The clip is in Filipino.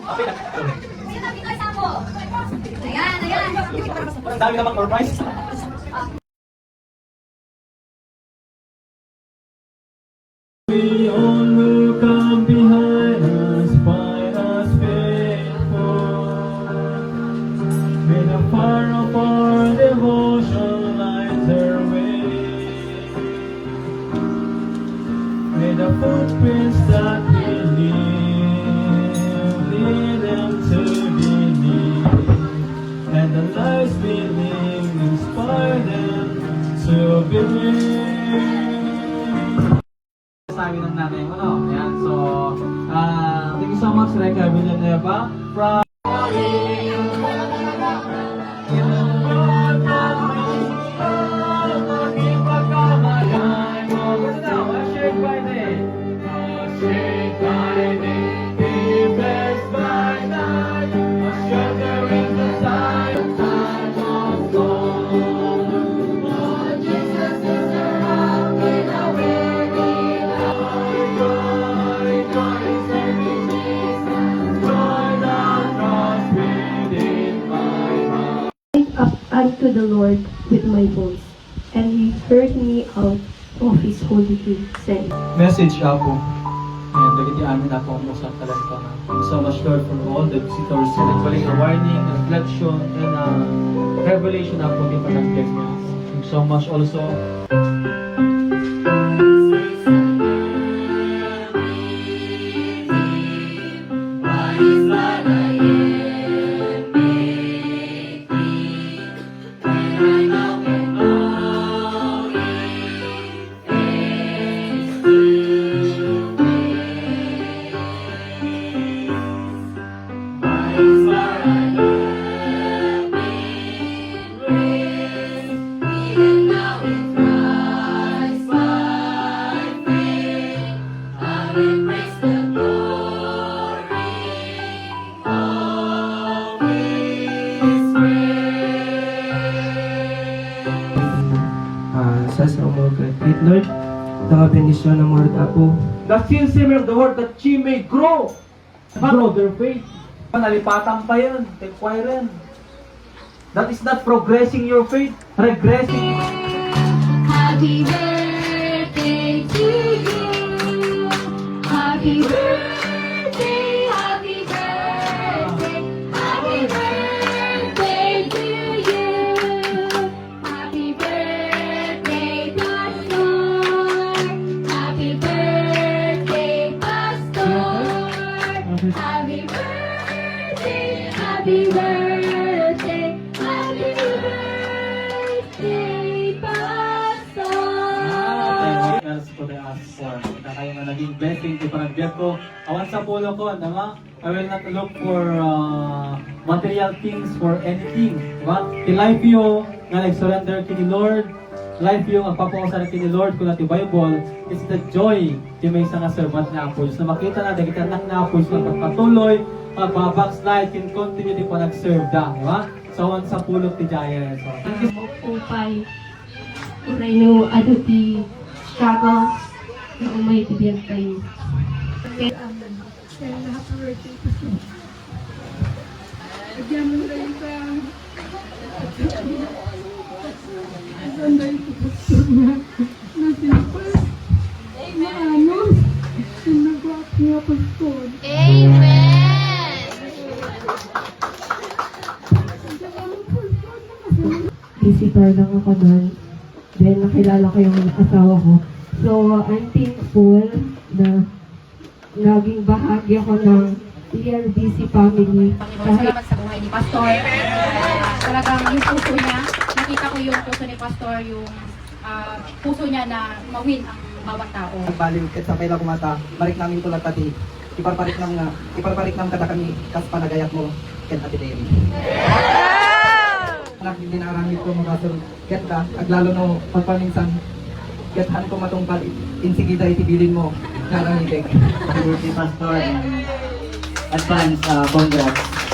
Sinabi ko isa mo. Ayan, ayan. Ang dami namang surprise. We all who come behind us, find us faithful. May the fire of our devotion light their way. May the footprints that we leave lead them to believe, and the lives we live inspire them to believe. Sabi ng nanay mo, no? Ayan, so, thank you so much, Reka Villanueva, from up unto the Lord with my voice, and he heard me out of his holy hill, saying, message ako. And dagiti amin ako mo sa talento na. Thank you so much, Lord, for all the visitors. And actually, a warning, a reflection, and a revelation ako di pa ng guest. Thank you so much also. Sa umaga, Lord, nakabenisyon ng mga tapo. The sincere of the word that she may grow. Grow their faith. Nalipatan pa yan. Acquiren. That is not progressing your faith. Regressing. Happy birthday to you. Happy birthday, happy birthday, happy birthday to you. Happy birthday, Pastor. Happy birthday, Pastor. Happy birthday, happy birthday, happy birthday, Pastor. Else ko na ask for. Na kayo na naging blessing di parang get ko. Awan sa pulo ko, nama, I will not look for material things for anything. Diba? Ti life yo, nga nag-surrender kini Lord. Life yo, ang papausan kini Lord kung nati Bible, is the joy ti may isang servant na apo. Na makita na, dagit anak na apo, na pagpatuloy, magbabackslide, can continue di pa nag-serve da. Diba? So, awan sa pulo ti Jaya. So, thank you. Upay, uray no, ti struggle, na umay tibiyang kayo. Kaya nakaka-working ko siya. Agyan mo rin sa sanday ko pastor niya na sinapal. Maano, sinagwak niya pastor. Visitor lang ako doon. Then nakilala ko yung asawa ko. So, I'm thankful na naging bahagi ako ng PLDC family. Salamat sa buhay ni Pastor. Talagang yung puso niya, nakita ko yung puso ni Pastor, yung puso niya na mawin ang bawat tao. Baliw, ket sa pela kumata, balik namin tulad tati. Iparparik nam kada kami kas panagayat mo, ket ati Deri. Anak, hindi naaramid ko mga sir, ket ka, aglalo no pagpaminsan, ket han ko matungpal, insigida itibilin mo, naramidek. Happy birthday, Pastor. Advance, congrats.